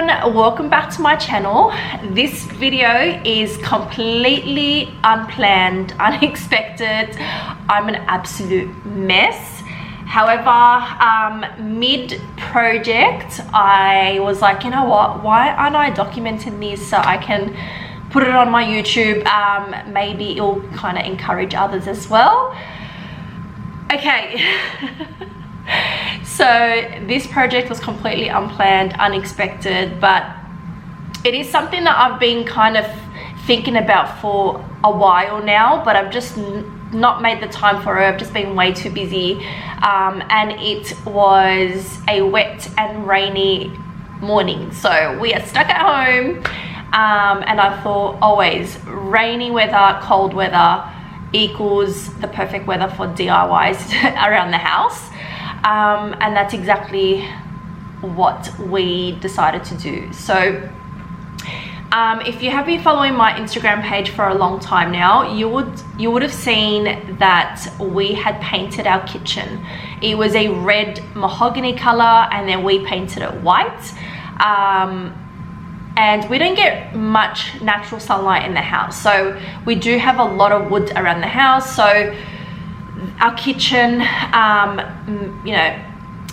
welcome back to my channel. This video is completely unplanned, unexpected. I'm an absolute mess. However, mid-project I was like, you know what, why aren't I documenting this so I can put it on my YouTube? Maybe it'll kind of encourage others as well. Okay. So this project was completely unplanned, unexpected, but it is something that I've been kind of thinking about for a while now, but I've just not made the time for it. I've just been way too busy, and it was a wet and rainy morning, so we are stuck at home, and I thought always rainy weather, cold weather equals the perfect weather for DIYs around the house. And that's exactly what we decided to do. So if you have been following my Instagram page for a long time now, you would have seen that we had painted our kitchen. It was a red mahogany color, and then we painted it white. And we don't get much natural sunlight in the house, so we do have a lot of wood around the house. So our kitchen, you know,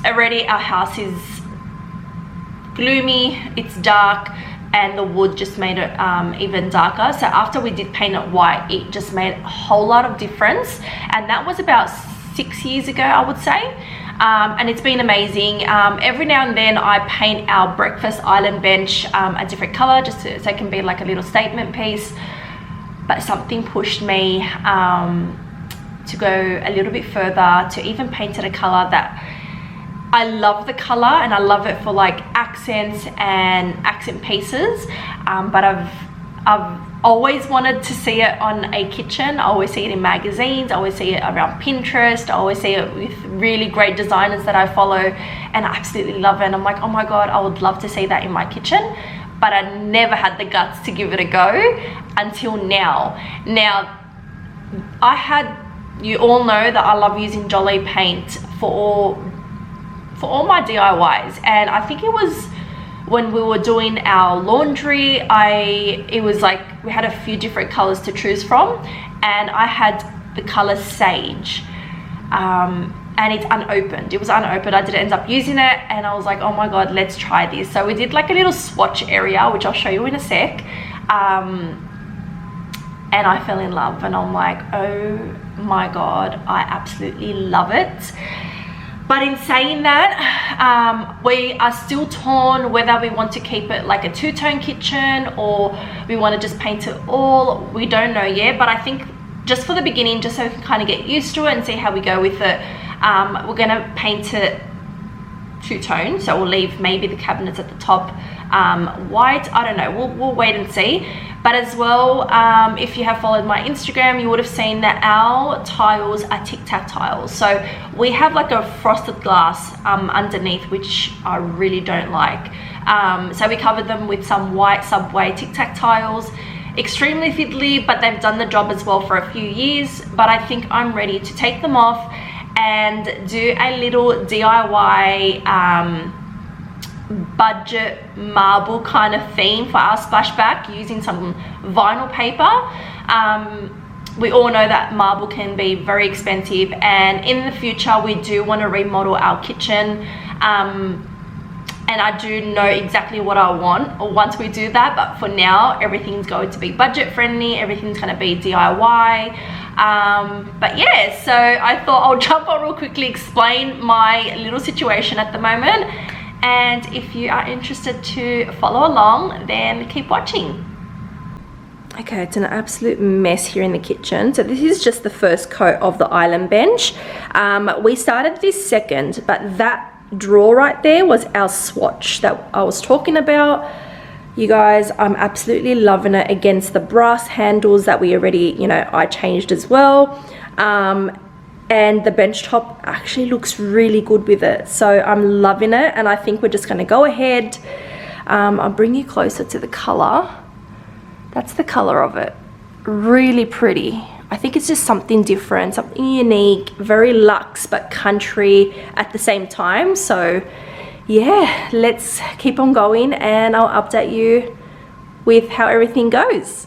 already our house is gloomy, it's dark, and the wood just made it even darker. So after we did paint it white, it just made a whole lot of difference, and that was about 6 years ago, I would say. And it's been amazing. Every now and then I paint our breakfast island bench a different color, just so it can be like a little statement piece, but something pushed me to go a little bit further, to even paint it a color that I love the color and I love it for like accents and accent pieces, but I've always wanted to see it on a kitchen. I always see it in magazines, I always see it around Pinterest, I always see it with really great designers that I follow, and I absolutely love it. And I'm like, oh my god, I would love to see that in my kitchen, but I never had the guts to give it a go until now. Now, you all know that I love using Jolie Paints for all my DIYs, and I think it was when we were doing our laundry, it was like we had a few different colors to choose from, and I had the color sage, and it's unopened. It was unopened. I didn't end up using it, and I was like, oh my god, let's try this. So we did like a little swatch area, which I'll show you in a sec, and I fell in love, and I'm like, oh my god, I absolutely love it. But in saying that, we are still torn whether we want to keep it like a two-tone kitchen or we want to just paint it all. We don't know yet, but I think just for the beginning, just so we can kind of get used to it and see how we go with it, we're going to paint it two-tone. So we'll leave maybe the cabinets at the top white. I don't know, we'll wait and see. But as well, if you have followed my Instagram, you would have seen that our tiles are tic-tac tiles. So we have like a frosted glass underneath, which I really don't like. So we covered them with some white Subway tic-tac tiles. Extremely fiddly, but they've done the job as well for a few years. But I think I'm ready to take them off and do a little DIY budget marble kind of theme for our splashback using some vinyl paper. We all know that marble can be very expensive, and in the future we do want to remodel our kitchen, and I do know exactly what I want once we do that, but for now everything's going to be budget friendly, everything's going to be DIY. But yeah, so I thought I'll jump on real quickly, explain my little situation at the moment, and if you are interested to follow along, then keep watching. Okay, it's an absolute mess here in the kitchen. So this is just the first coat of the island bench. We started this second, but that drawer right there was our swatch that I was talking about. You guys, I'm absolutely loving it against the brass handles that we already, you know, I changed as well. And the bench top actually looks really good with it, so I'm loving it. And I think we're just going to go ahead, I'll bring you closer to the color. That's the color of it, really pretty. I think it's just something different, something unique, very luxe but country at the same time. So yeah, let's keep on going and I'll update you with how everything goes.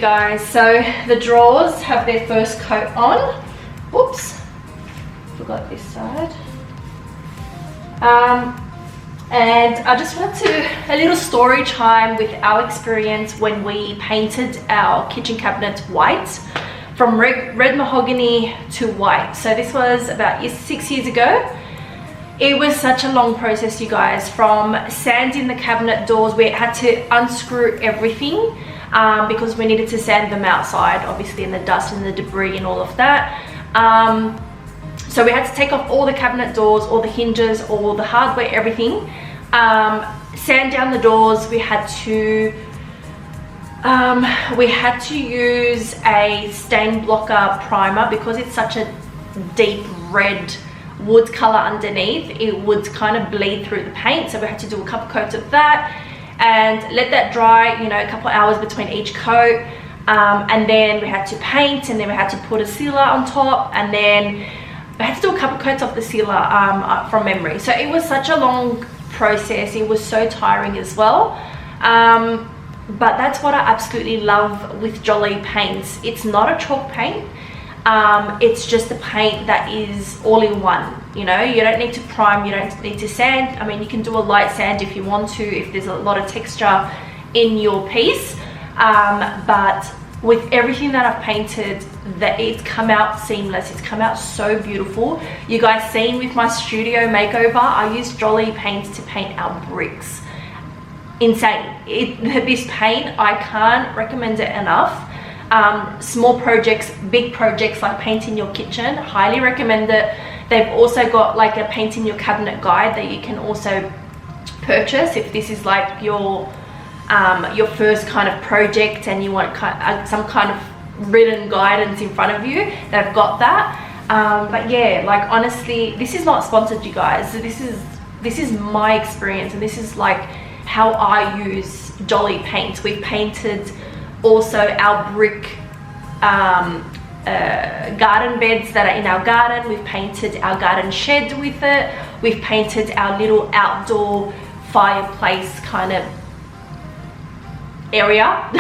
Guys, so the drawers have their first coat on. Oops, forgot this side. And I just wanted to a little story time with our experience when we painted our kitchen cabinets white, from red mahogany to white. So this was about 6 years ago. It was such a long process, you guys, from sanding the cabinet doors. We had to unscrew everything because we needed to sand them outside, obviously, in the dust and the debris and all of that. So we had to take off all the cabinet doors, all the hinges, all the hardware, everything. Sand down the doors. We had to use a stain blocker primer because it's such a deep red wood color underneath. It would kind of bleed through the paint, so we had to do a couple coats of that and let that dry, you know, a couple hours between each coat. And then we had to paint, and then we had to put a sealer on top, and then we had to do a couple coats of the sealer from memory. So it was such a long process. It was so tiring as well. But that's what I absolutely love with Jolie Paints. It's not a chalk paint. It's just a paint that is all in one. You know, you don't need to prime, you don't need to sand. I mean, you can do a light sand if you want to, if there's a lot of texture in your piece. But with everything that I've painted, it's come out seamless. It's come out so beautiful. You guys seen with my studio makeover, I used Jolie Paints to paint our bricks. Insane. This paint, I can't recommend it enough. Small projects, big projects like painting your kitchen, highly recommend it. They've also got like a painting your cabinet guide that you can also purchase if this is like your first kind of project and you want some kind of written guidance in front of you. They've got that. But yeah, like honestly, this is not sponsored, you guys. So this is my experience, and this is like how I use Jolie Paints. We've painted also our brick garden beds that are in our garden. We've painted our garden shed with it. We've painted our little outdoor fireplace kind of area.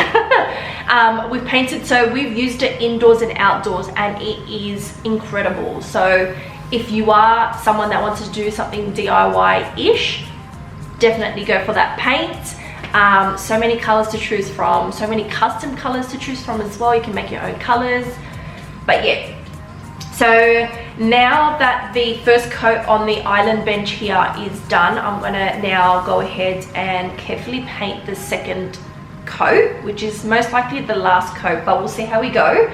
We've painted, so we've used it indoors and outdoors, and it is incredible. So if you are someone that wants to do something DIY-ish, definitely go for that paint. So many colors to choose from, so many custom colors to choose from as well. You can make your own colors. But yeah, so now that the first coat on the island bench here is done, I'm gonna now go ahead and carefully paint the second coat, which is most likely the last coat, but we'll see how we go.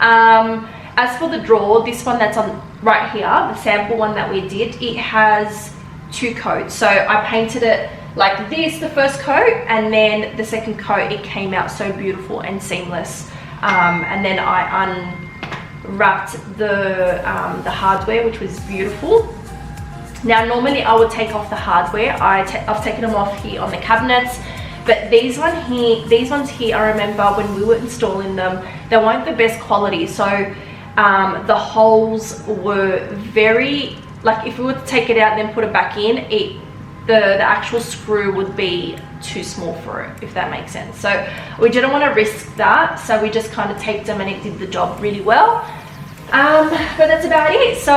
As for the drawer, this one that's on right here, the sample one that we did, it has 2 coats. So I painted it like this, the first coat, and then the second coat, it came out so beautiful and seamless. And then I unwrapped the hardware, which was beautiful. Now normally I would take off the hardware. I've taken them off here on the cabinets, but these ones here, I remember when we were installing them, they weren't the best quality. So the holes were very, like if we were to take it out and then put it back in, the actual screw would be too small for it, if that makes sense. So we didn't want to risk that, so we just kind of taped them and it did the job really well. But that's about it. So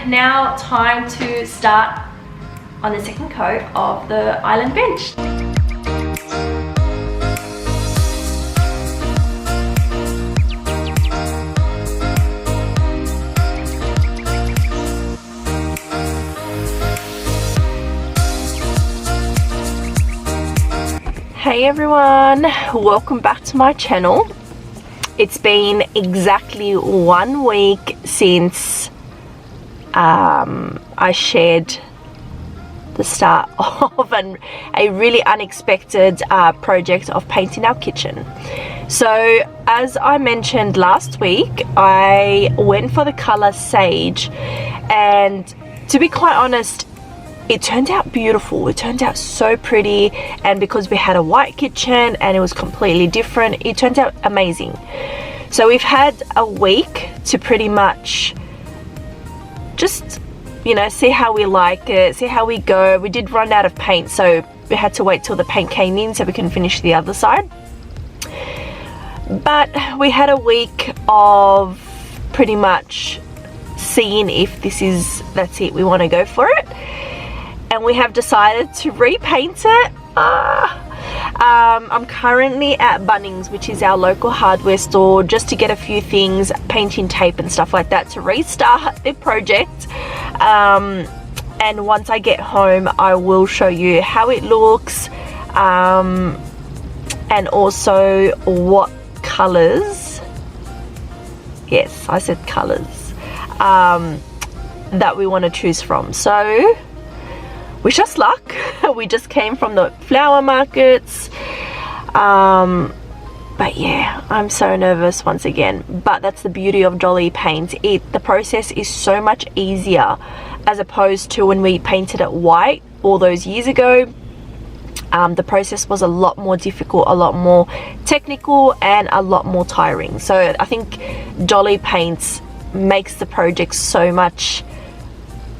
now time to start on the second coat of the island bench. Hey everyone, welcome back to my channel. It's been exactly 1 week since I shared the start of a really unexpected project of painting our kitchen. So as I mentioned last week, I went for the color Sage, and to be quite honest, it turned out beautiful. It turned out so pretty, and because we had a white kitchen and it was completely different, it turned out amazing. So we've had a week to pretty much just, you know, see how we like it, see how we go. We did run out of paint, so we had to wait till the paint came in so we can finish the other side. But we had a week of pretty much seeing if that's it, we want to go for it. And we have decided to repaint it. I'm currently at Bunnings, which is our local hardware store, just to get a few things, painting tape and stuff like that, to restart the project. And once I get home, I will show you how it looks, and also what colors, yes, I said colors, that we want to choose from. So wish us luck. We just came from the flower markets, but yeah, I'm so nervous once again. But that's the beauty of Jolie Paints. The process is so much easier as opposed to when we painted it white all those years ago. The process was a lot more difficult, a lot more technical, and a lot more tiring. So I think Jolie Paints makes the project so much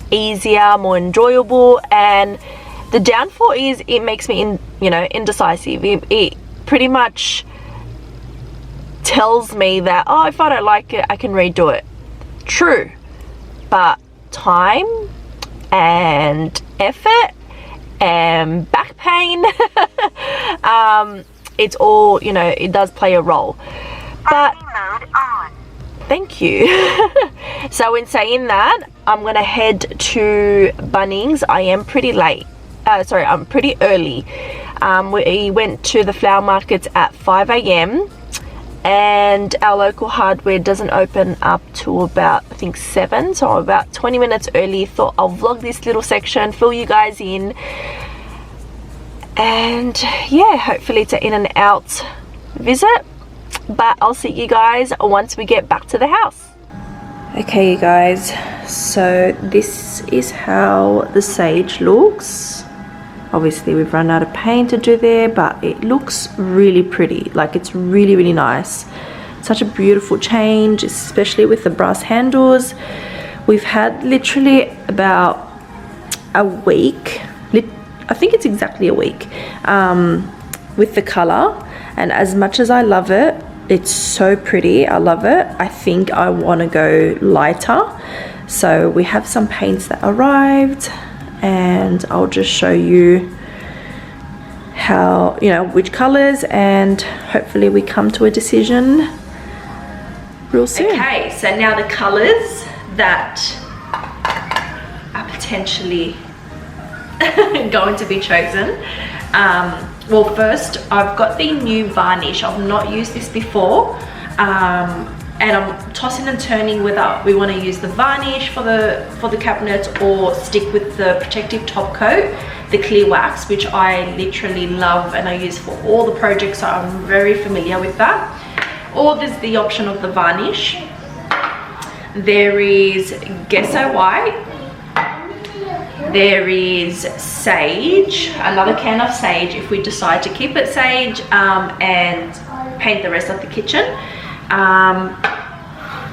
easier, more enjoyable. And the downfall is it makes me indecisive. It pretty much tells me that, oh, if I don't like it, I can redo it. True, but time and effort and back pain, it's all, it does play a role. But thank you. So in saying that, I'm gonna head to Bunnings. I am pretty late. I'm pretty early. We went to the flower markets at 5 AM, and our local hardware doesn't open up till about, I think, 7, so I'm about 20 minutes early. Thought I'll vlog this little section, fill you guys in, and yeah, hopefully it's an in and out visit. But I'll see you guys once we get back to the house. Okay, you guys, so this is how the sage looks. Obviously we've run out of paint to do there, but it looks really pretty. Like, it's really, really nice. Such a beautiful change, especially with the brass handles. We've had literally about a week, I think it's exactly a week, with the color. And as much as I love it, it's so pretty, I love it, I think I want to go lighter. So we have some paints that arrived, and I'll just show you how, which colors, and hopefully we come to a decision real soon. Okay, so now the colors that are potentially going to be chosen. Well, first I've got the new varnish. I've not used this before, and I'm tossing and turning whether we want to use the varnish for the cabinets or stick with the protective top coat, the clear wax, which I literally love and I use for all the projects, so I'm very familiar with that. Or there's the option of the varnish. There is gesso white, there is sage, another can of sage if we decide to keep it sage, and paint the rest of the kitchen.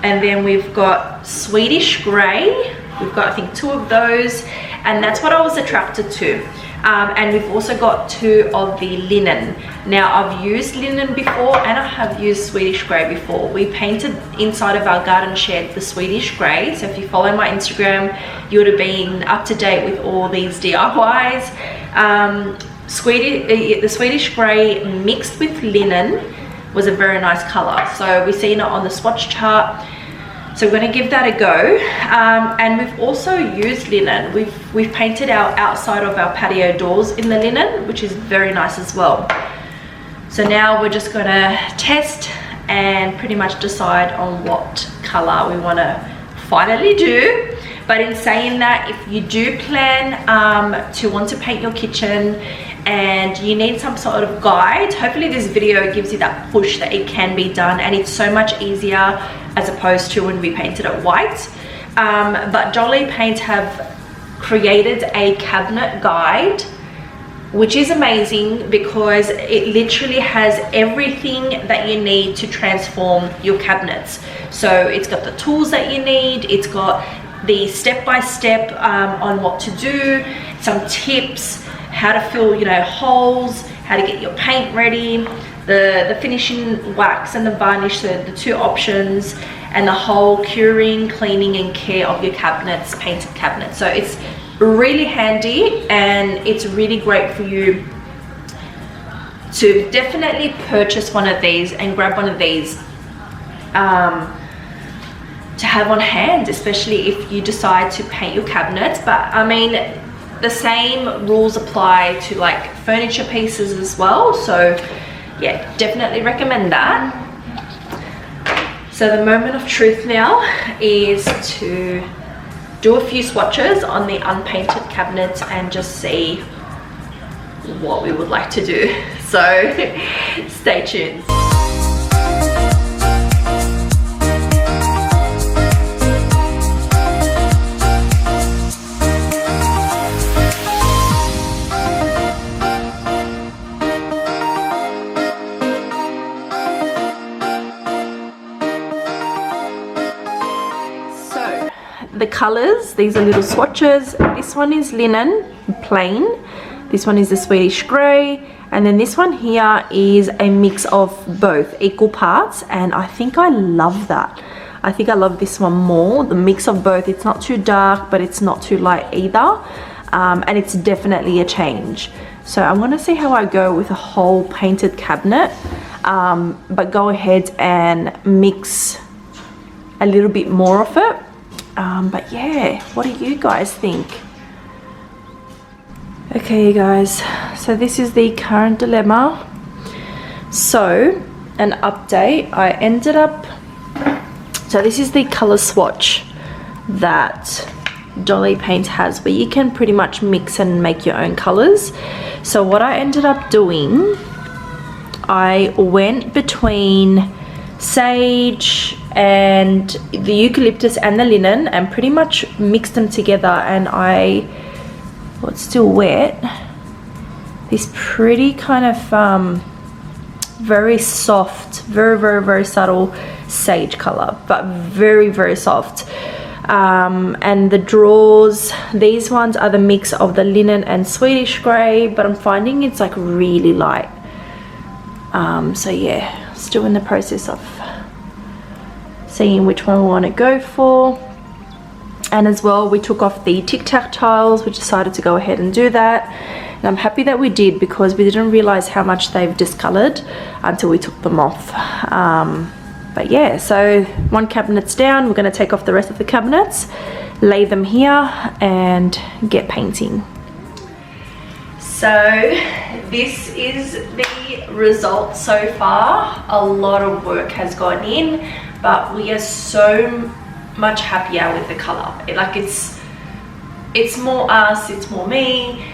And then we've got Swedish grey. We've got, I think, 2 of those, and that's what I was attracted to. And we've also got 2 of the linen. Now, I've used linen before, and I have used Swedish grey before. We painted inside of our garden shed the Swedish grey, so if you follow my Instagram, you would have been up to date with all these DIYs. The Swedish grey mixed with linen was a very nice color, so we've seen it on the swatch chart, so we're going to give that a go. And we've also used linen. We've painted our outside of our patio doors in the linen, which is very nice as well. So now we're just going to test and pretty much decide on what color we want to finally do. But in saying that, if you do plan to want to paint your kitchen and you need some sort of guide, hopefully this video gives you that push that it can be done, and it's so much easier as opposed to when we painted it white. But Jolie Paints have created a cabinet guide, which is amazing because it literally has everything that you need to transform your cabinets. So it's got the tools that you need, it's got the step-by-step on what to do, some tips, how to fill, you know, holes, how to get your paint ready, the finishing wax and the varnish, the two options, and the whole curing, cleaning and care of your cabinets, painted cabinets. So it's really handy, and it's really great for you to definitely purchase one of these and grab one of these to have on hand, especially if you decide to paint your cabinets. But I mean, the same rules apply to like furniture pieces as well. So yeah, definitely recommend that. So the moment of truth now is to do a few swatches on the unpainted cabinets and just see what we would like to do. So stay tuned. The colors, these are little swatches. This one is linen, plain. This one is the Swedish grey, and then this one here is a mix of both, equal parts, and I think I love that. I think I love this one more, the mix of both. It's not too dark, but it's not too light either, and it's definitely a change. So I'm gonna see how I go with a whole painted cabinet, but go ahead and mix a little bit more of it. But yeah, what do you guys think? Okay, you guys, so this is the current dilemma. So an update, I ended up, so this is the color swatch that Jolie Paints has, where you can pretty much mix and make your own colors. So what I ended up doing, I went between sage and the eucalyptus and the linen and pretty much mixed them together, and well, it's still wet, this pretty kind of very soft, very subtle sage color, but very soft. And the drawers, these ones are the mix of the linen and Swedish grey, but I'm finding it's like really light. So yeah, still in the process of seeing which one we want to go for. And as well, we took off the Tic Tac tiles. We decided to go ahead and do that, and I'm happy that we did because we didn't realize how much they've discolored until we took them off. But yeah, so one cabinet's down. We're going to take off the rest of the cabinets, lay them here and get painting. So this is the result so far. A lot of work has gone in, but we are so much happier with the color. It's more us, it's more me.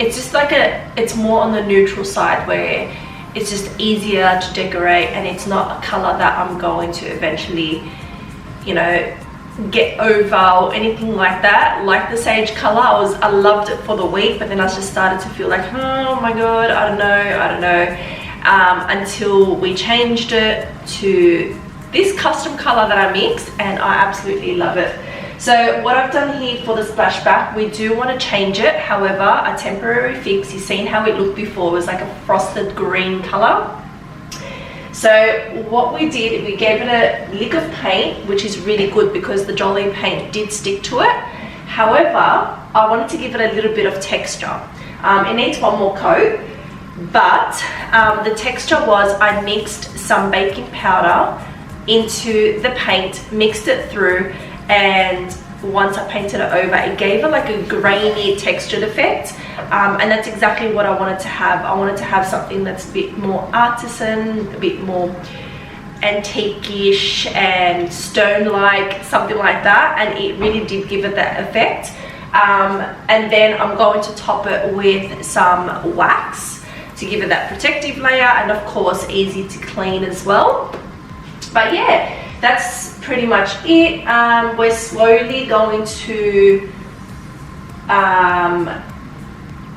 It's just like it's more on the neutral side, where it's just easier to decorate, and it's not a color that I'm going to eventually, you know, get over or anything like that. Like the sage color, I loved it for the week, but then I just started to feel like, oh my god, I don't know, until we changed it to this custom color that I mixed, and I absolutely love it. So what I've done here for the splashback, we do want to change it. However, a temporary fix, you've seen how it looked before, it was like a frosted green color. So what we did, we gave it a lick of paint, which is really good because the Jolie paint did stick to it. However, I wanted to give it a little bit of texture. It needs one more coat, but the texture was, I mixed some baking powder into the paint, mixed it through, and once I painted it over, it gave it like a grainy textured effect, and that's exactly what I wanted to have. I wanted to have something that's a bit more artisan, a bit more antique-ish and stone-like, something like that, and it really did give it that effect. And then I'm going to top it with some wax to give it that protective layer, and of course easy to clean as well. But yeah, that's pretty much it. We're slowly going to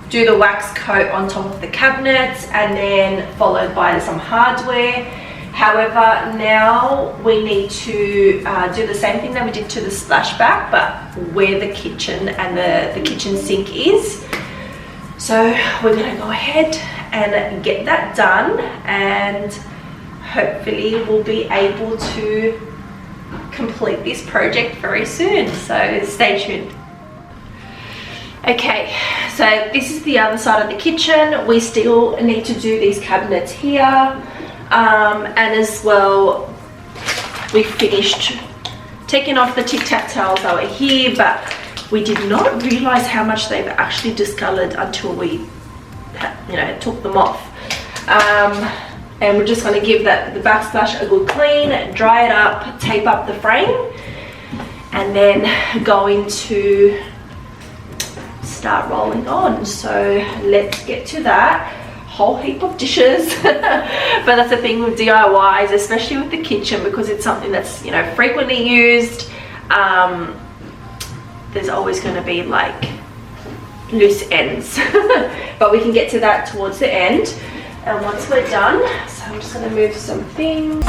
do the wax coat on top of the cabinets, and then followed by some hardware. However, now we need to do the same thing that we did to the splashback, but where the kitchen and the kitchen sink is. So we're gonna go ahead and get that done, and hopefully we'll be able to complete this project very soon, so stay tuned. Okay, so this is the other side of the kitchen. We still need to do these cabinets here, and as well we finished taking off the Tic Tac towels that were here, but we did not realize how much they've actually discolored until we took them off. And we're just going to give the backsplash a good clean, dry it up, tape up the frame, and then going to start rolling on. So let's get to that. Whole heap of dishes. But that's the thing with DIYs, especially with the kitchen, because it's something that's frequently used. There's always going to be like loose ends. But we can get to that towards the end, and once we're done. So I'm just going to move some things.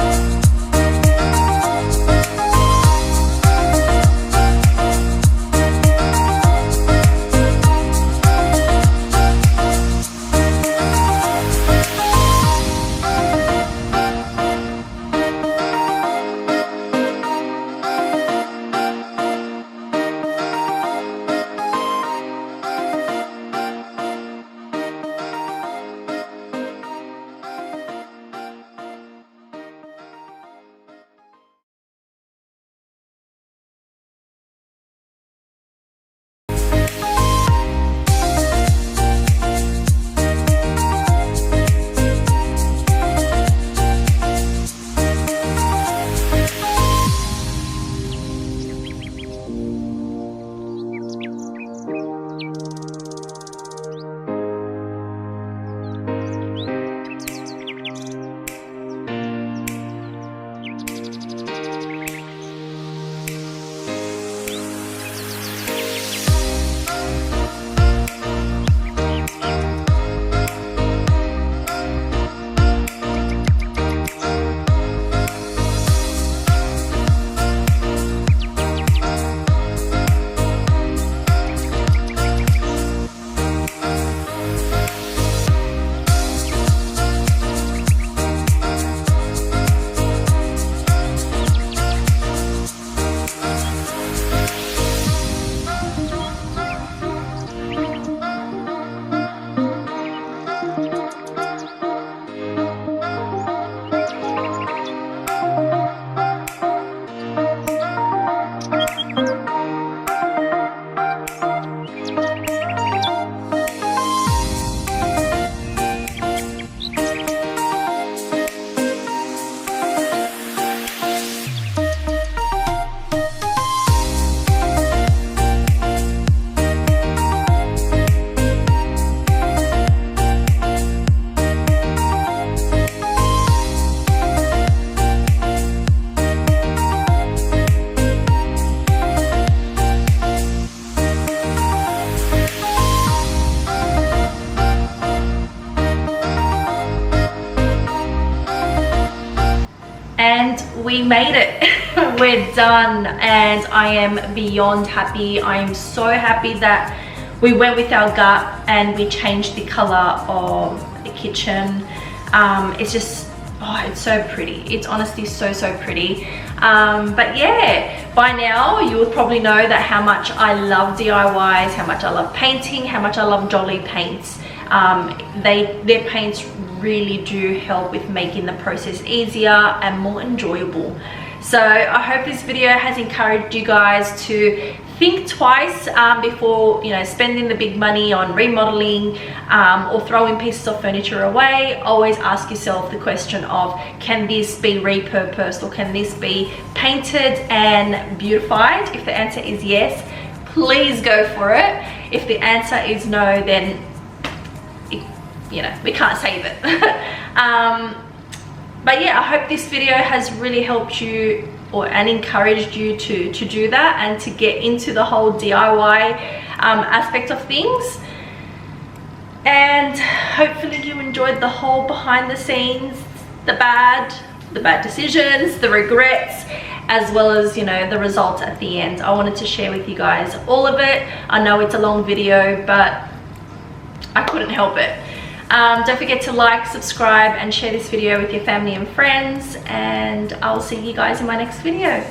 We made it. We're done, and I am beyond happy. I am so happy that we went with our gut and we changed the color of the kitchen. It's just, oh, it's so pretty. It's honestly so pretty. But yeah, by now you would probably know that how much I love DIYs, how much I love painting, how much I love Jolie Paints. Their paints really do help with making the process easier and more enjoyable. So I hope this video has encouraged you guys to think twice before, you know, spending the big money on remodeling or throwing pieces of furniture away. Always ask yourself the question of, can this be repurposed, or can this be painted and beautified? If the answer is yes, please go for it. If the answer is no, then you know, we can't save it. But yeah, I hope this video has really helped you and encouraged you to do that and to get into the whole DIY aspect of things. And hopefully you enjoyed the whole behind the scenes, the bad decisions, the regrets, as well as, you know, the results at the end. I wanted to share with you guys all of it. I know it's a long video, but I couldn't help it. Don't forget to like, subscribe, and share this video with your family and friends, and I'll see you guys in my next video.